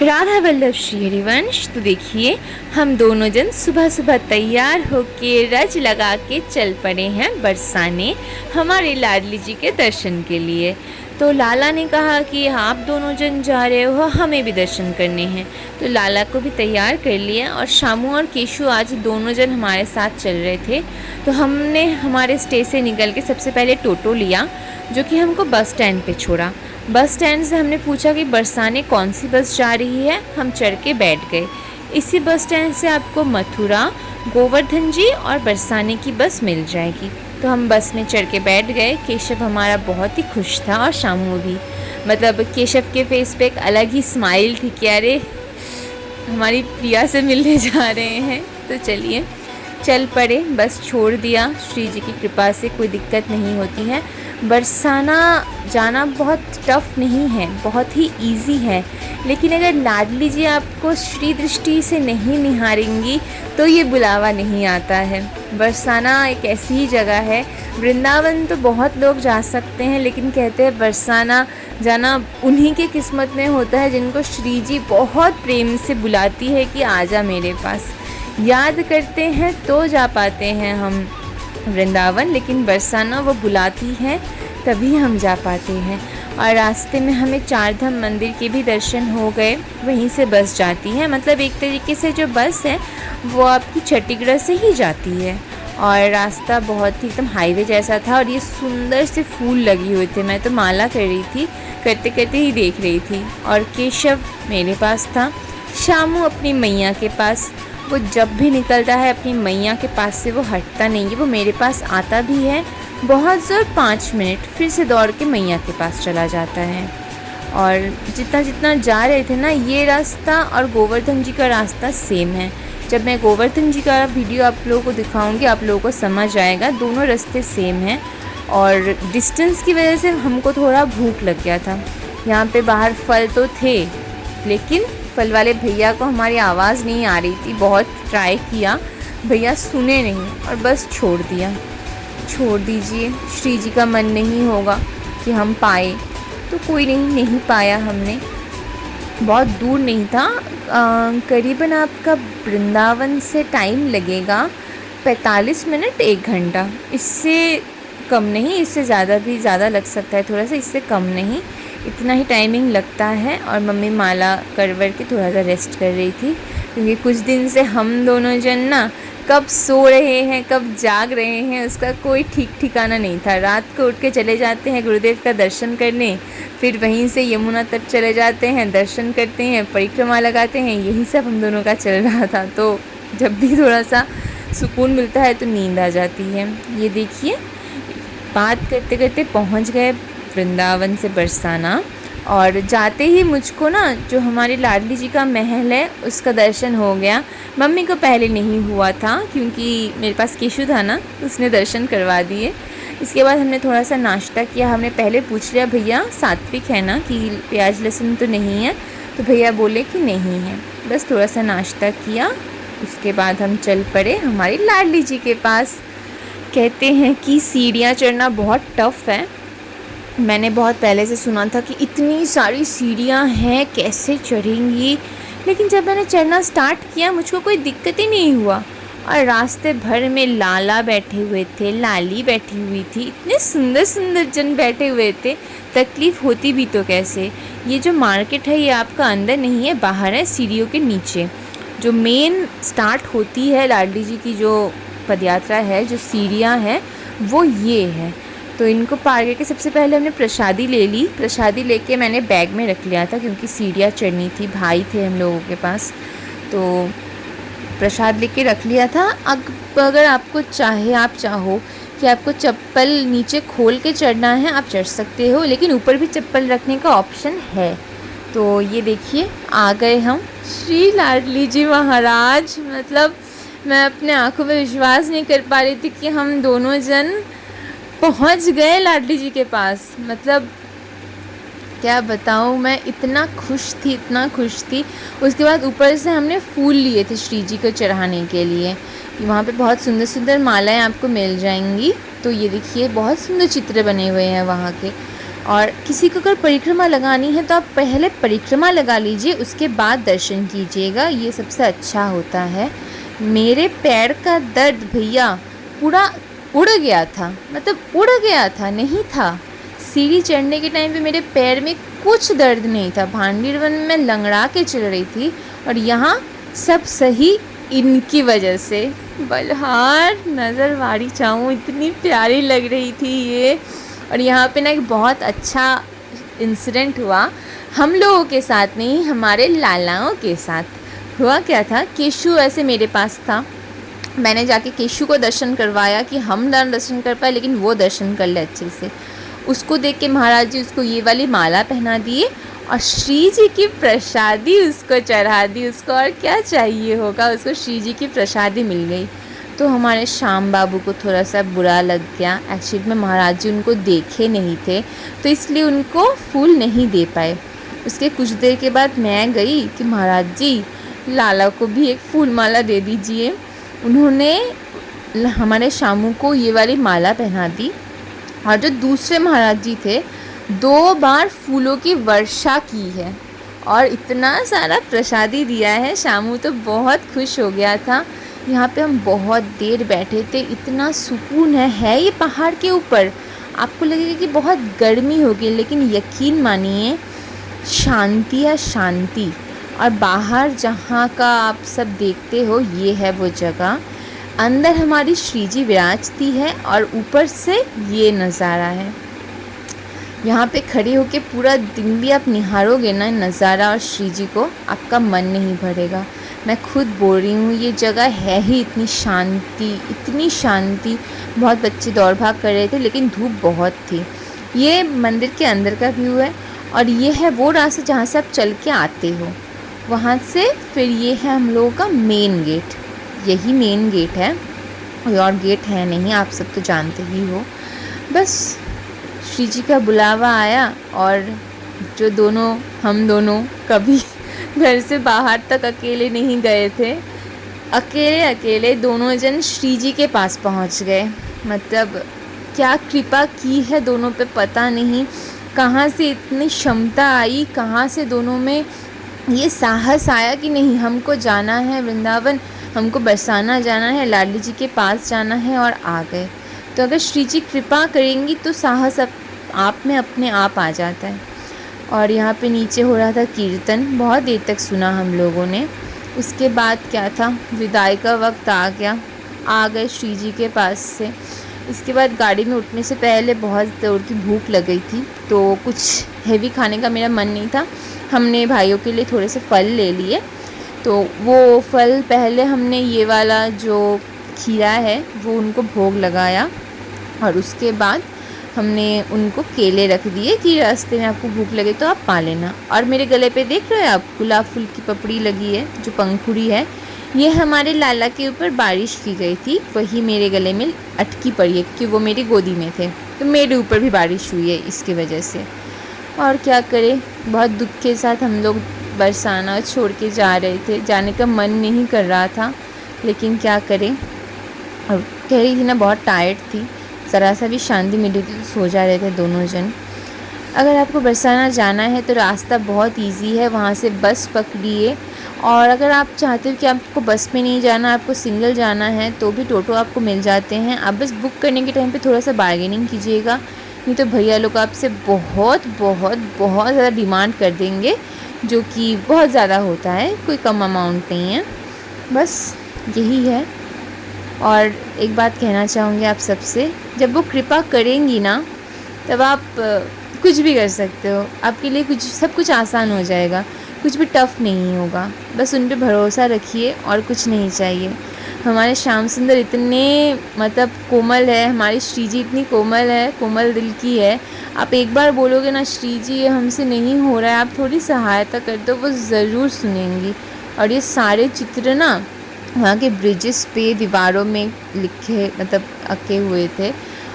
राधा वल्लभ श्री हरिवंश। तो देखिए हम दोनों जन सुबह सुबह तैयार होके रज लगा के चल पड़े हैं बरसाने हमारे लाडली जी के दर्शन के लिए। तो लाला ने कहा कि आप दोनों जन जा रहे हो, हमें भी दर्शन करने हैं। तो लाला को भी तैयार कर लिया और शामू और केशु आज दोनों जन हमारे साथ चल रहे थे। तो हमने हमारे स्टे से निकल के सबसे पहले टोटो लिया जो कि हमको बस स्टैंड पे छोड़ा। बस स्टैंड से हमने पूछा कि बरसाने कौन सी बस जा रही है, हम चढ़ के बैठ गए। इसी बस स्टैंड से आपको मथुरा, गोवर्धन जी और बरसाने की बस मिल जाएगी। तो हम बस में चढ़ के बैठ गए। केशव हमारा बहुत ही खुश था और शामू भी। मतलब केशव के फेस पे एक अलग ही स्माइल थी कि अरे हमारी प्रिया से मिलने जा रहे हैं। तो चलिए चल पड़े, बस छोड़ दिया। श्री जी की कृपा से कोई दिक्कत नहीं होती है। बरसाना जाना बहुत टफ़ नहीं है, बहुत ही इजी है। लेकिन अगर लाडली जी आपको श्री दृष्टि से नहीं निहारेंगी तो ये बुलावा नहीं आता है। बरसाना एक ऐसी ही जगह है। वृंदावन तो बहुत लोग जा सकते हैं, लेकिन कहते हैं बरसाना जाना उन्हीं के किस्मत में होता है जिनको श्री जी बहुत प्रेम से बुलाती है कि आजा मेरे पास। याद करते हैं तो जा पाते हैं हम वृंदावन, लेकिन बरसाना वो बुलाती है तभी हम जा पाते हैं। और रास्ते में हमें चारधाम मंदिर के भी दर्शन हो गए। वहीं से बस जाती है, मतलब एक तरीके से जो बस है वो आपकी छत्तीसगढ़ से ही जाती है। और रास्ता बहुत ही एकदम हाईवे जैसा था और ये सुंदर से फूल लगे हुए थे। मैं तो माला कर रही थी, करते करते ही देख रही थी। और केशव मेरे पास था, शामू अपनी मैया के पास। वो जब भी निकलता है अपनी मैया के पास से वो हटता नहीं है। वो मेरे पास आता भी है बहुत ज़ोर 5 मिनट, फिर से दौड़ के मैया के पास चला जाता है। और जितना जितना जा रहे थे ना, ये रास्ता और गोवर्धन जी का रास्ता सेम है। जब मैं गोवर्धन जी का वीडियो आप लोगों को दिखाऊंगी आप लोगों को समझ आएगा, दोनों रास्ते सेम हैं। और डिस्टेंस की वजह से हमको थोड़ा भूख लग गया था। यहाँ पे बाहर फल तो थे, लेकिन फल वाले भैया को हमारी आवाज़ नहीं आ रही थी। बहुत ट्राई किया, भैया सुने नहीं और बस छोड़ दिया। छोड़ दीजिए, श्री जी का मन नहीं होगा कि हम पाए तो कोई नहीं पाया हमने। बहुत दूर नहीं था, करीबन आपका वृंदावन से टाइम लगेगा 45 मिनट 1 घंटा, इससे कम नहीं। इससे ज़्यादा भी ज़्यादा लग सकता है, थोड़ा सा, इससे कम नहीं, इतना ही टाइमिंग लगता है। और मम्मी माला करवर के थोड़ा सा रेस्ट कर रही थी, क्योंकि कुछ दिन से हम दोनों जन ना कब सो रहे हैं कब जाग रहे हैं उसका कोई ठीक ठिकाना नहीं था। रात को उठ के चले जाते हैं गुरुदेव का दर्शन करने, फिर वहीं से यमुना तट चले जाते हैं, दर्शन करते हैं, परिक्रमा लगाते हैं। यही सब हम दोनों का चल रहा था। तो जब भी थोड़ा सा सुकून मिलता है तो नींद आ जाती है। ये देखिए बात करते करते पहुंच गए वृंदावन से बरसाना। और जाते ही मुझको ना जो हमारे लाडली जी का महल है उसका दर्शन हो गया। मम्मी को पहले नहीं हुआ था क्योंकि मेरे पास केशु था ना, उसने दर्शन करवा दिए। इसके बाद हमने थोड़ा सा नाश्ता किया। हमने पहले पूछ लिया भैया सात्विक है ना, कि प्याज लहसुन तो नहीं है? तो भैया बोले कि नहीं है। बस थोड़ा सा नाश्ता किया, उसके बाद हम चल पड़े हमारी लाडली जी के पास। कहते हैं कि सीढ़ियाँ चढ़ना बहुत टफ़ है। मैंने बहुत पहले से सुना था कि इतनी सारी सीढ़ियाँ हैं, कैसे चढ़ेंगी, लेकिन जब मैंने चढ़ना स्टार्ट किया मुझको कोई दिक्कत ही नहीं हुआ। और रास्ते भर में लाला बैठे हुए थे, लाली बैठी हुई थी, इतने सुंदर सुंदर जन बैठे हुए थे, तकलीफ़ होती भी तो कैसे। ये जो मार्केट है ये आपका अंदर नहीं है, बाहर है, सीढ़ियों के नीचे। जो मेन स्टार्ट होती है लाडली जी की जो पदयात्रा है, जो सीढ़ियाँ हैं, वो ये है। तो इनको पार करके सबसे पहले हमने प्रसादी ले ली। प्रसादी लेके मैंने बैग में रख लिया था क्योंकि सीढ़ियाँ चढ़नी थी, भाई थे हम लोगों के पास, तो प्रसाद लेके रख लिया था। अगर आपको आप चाहो कि आपको चप्पल नीचे खोल के चढ़ना है आप चढ़ सकते हो, लेकिन ऊपर भी चप्पल रखने का ऑप्शन है। तो ये देखिए आ गए हम श्री लाडली जी महाराज। मतलब मैं अपने आँखों में विश्वास नहीं कर पा रही थी कि हम दोनों जन पहुंच गए लाडली जी के पास। मतलब क्या बताऊं, मैं इतना खुश थी, इतना खुश थी। उसके बाद ऊपर से हमने फूल लिए थे श्री जी को चढ़ाने के लिए। वहाँ पे बहुत सुंदर सुंदर मालाएं आपको मिल जाएंगी। तो ये देखिए बहुत सुंदर चित्र बने हुए हैं वहाँ के। और किसी को अगर परिक्रमा लगानी है तो आप पहले परिक्रमा लगा लीजिए, उसके बाद दर्शन कीजिएगा, ये सबसे अच्छा होता है। मेरे पैर का दर्द भैया पूरा उड़ गया था, मतलब उड़ गया था, नहीं था। सीढ़ी चढ़ने के टाइम पे मेरे पैर में कुछ दर्द नहीं था। भांडीरवन में लंगड़ा के चल रही थी और यहाँ सब सही इनकी वजह से। बलहार नज़र वाड़ी चाहूँ, इतनी प्यारी लग रही थी ये। और यहाँ पे ना एक बहुत अच्छा इंसिडेंट हुआ हम लोगों के साथ नहीं, हमारे लालाओं के साथ। हुआ क्या था, केशु ऐसे मेरे पास था, मैंने जाके केशु को दर्शन करवाया कि हम ना दर्शन कर पाए लेकिन वो दर्शन कर ले अच्छे से। उसको देख के महाराज जी उसको ये वाली माला पहना दिए और श्री जी की प्रसादी उसको चढ़ा दी। उसको और क्या चाहिए होगा, उसको श्री जी की प्रसादी मिल गई। तो हमारे श्याम बाबू को थोड़ा सा बुरा लग गया। एक्चुअली में महाराज जी उनको देखे नहीं थे तो इसलिए उनको फूल नहीं दे पाए। उसके कुछ देर के बाद मैं गई कि महाराज जी लाला को भी एक फूल माला दे दीजिए। उन्होंने हमारे शामू को ये वाली माला पहना दी और जो दूसरे महाराज जी थे 2 बार फूलों की वर्षा की है और इतना सारा प्रसादी दिया है। शामू तो बहुत खुश हो गया था। यहाँ पे हम बहुत देर बैठे थे, इतना सुकून है ये पहाड़ के ऊपर। आपको लगेगा कि बहुत गर्मी होगी लेकिन यकीन मानिए शांति है शांति। और बाहर जहाँ का आप सब देखते हो ये है वो जगह। अंदर हमारी श्री जी विराजती है और ऊपर से ये नज़ारा है। यहाँ पे खड़े होके पूरा दिन भी आप निहारोगे ना नज़ारा और श्री जी को, आपका मन नहीं भरेगा। मैं खुद बोल रही हूँ, ये जगह है ही इतनी शांति, इतनी शांति। बहुत बच्चे दौड़ भाग कर रहे थे लेकिन धूप बहुत थी। ये मंदिर के अंदर का व्यू है और ये है वो रास्ता जहाँ से आप चल के आते हो। वहाँ से फिर ये है हम लोगों का मेन गेट। यही मेन गेट है, कोई और गेट है नहीं, आप सब तो जानते ही हो। बस श्री जी का बुलावा आया और जो हम दोनों कभी घर से बाहर तक अकेले नहीं गए थे, अकेले दोनों जन श्री जी के पास पहुंच गए। मतलब क्या कृपा की है दोनों पे पता नहीं, कहाँ से इतनी क्षमता आई, कहाँ से दोनों में ये साहस आया कि नहीं हमको जाना है वृंदावन, हमको बरसाना जाना है, लाडली जी के पास जाना है और आ गए। तो अगर श्री जी कृपा करेंगी तो साहस आप में अपने आप आ जाता है। और यहाँ पे नीचे हो रहा था कीर्तन, बहुत देर तक सुना हम लोगों ने। उसके बाद क्या था, विदाई का वक्त आ गए श्री जी के पास से। इसके बाद गाड़ी में उठने से पहले बहुत ज़ोर की भूख लग गई थी तो कुछ हेवी खाने का मेरा मन नहीं था। हमने भाइयों के लिए थोड़े से फल ले लिए। तो वो फल पहले हमने ये वाला जो खीरा है वो उनको भोग लगाया और उसके बाद हमने उनको केले रख दिए कि रास्ते में आपको भूख लगे तो आप पा लेना। और मेरे गले पे देख रहे हैं आप गुलाब फूल की पपड़ी लगी है, जो पंखुड़ी है, ये हमारे लाला के ऊपर बारिश की गई थी, वही मेरे गले में अटकी पड़ी है क्योंकि वो मेरी गोदी में थे। तो मेरे ऊपर भी बारिश हुई है इसकी वजह से। और क्या करें, बहुत दुख के साथ हम लोग बरसाना छोड़ के जा रहे थे। जाने का मन नहीं कर रहा था लेकिन क्या करें। और कह रही थी ना बहुत टायर्ड थी, ज़रा सा भी शांति मिली थी तो सो जा रहे थे दोनों जन। अगर आपको बरसाना जाना है तो रास्ता बहुत इजी है, वहाँ से बस पकड़िए। और अगर आप चाहते हो कि आपको बस में नहीं जाना, आपको सिंगल जाना है तो भी टोटो आपको मिल जाते हैं। आप बस बुक करने के टाइम पे थोड़ा सा बार्गेनिंग कीजिएगा, नहीं तो भैया लोग आपसे बहुत बहुत बहुत ज़्यादा डिमांड कर देंगे, जो कि बहुत ज़्यादा होता है, कोई कम अमाउंट नहीं है। बस यही है। और एक बात कहना चाहूँगी आप सबसे, जब वो कृपा करेंगी ना तब आप कुछ भी कर सकते हो। आपके लिए सब कुछ आसान हो जाएगा, कुछ भी टफ़ नहीं होगा। बस उन पे भरोसा रखिए और कुछ नहीं चाहिए। हमारे श्याम सुंदर इतने मतलब कोमल है, हमारी श्री जी इतनी कोमल है, कोमल दिल की है। आप एक बार बोलोगे ना श्री जी ये हमसे नहीं हो रहा है, आप थोड़ी सहायता कर दो, वो ज़रूर सुनेंगी। और ये सारे चित्र ना वहाँ के ब्रिजेस पे दीवारों में लिखे मतलब अके हुए थे।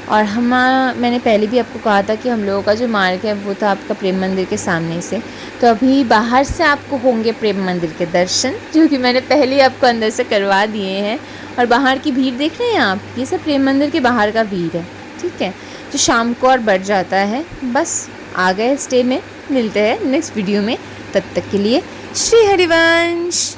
और मैंने पहले भी आपको कहा था कि हम लोगों का जो मार्ग है वो था आपका प्रेम मंदिर के सामने से। तो अभी बाहर से आपको होंगे प्रेम मंदिर के दर्शन, जो कि मैंने पहले ही आपको अंदर से करवा दिए हैं। और बाहर की भीड़ देख रहे हैं आप, ये सब प्रेम मंदिर के बाहर का भीड़ है, ठीक है, जो शाम को और बढ़ जाता है। बस आ गए स्टे में। मिलते हैं नेक्स्ट वीडियो में, तब तक के लिए श्री हरिवंश।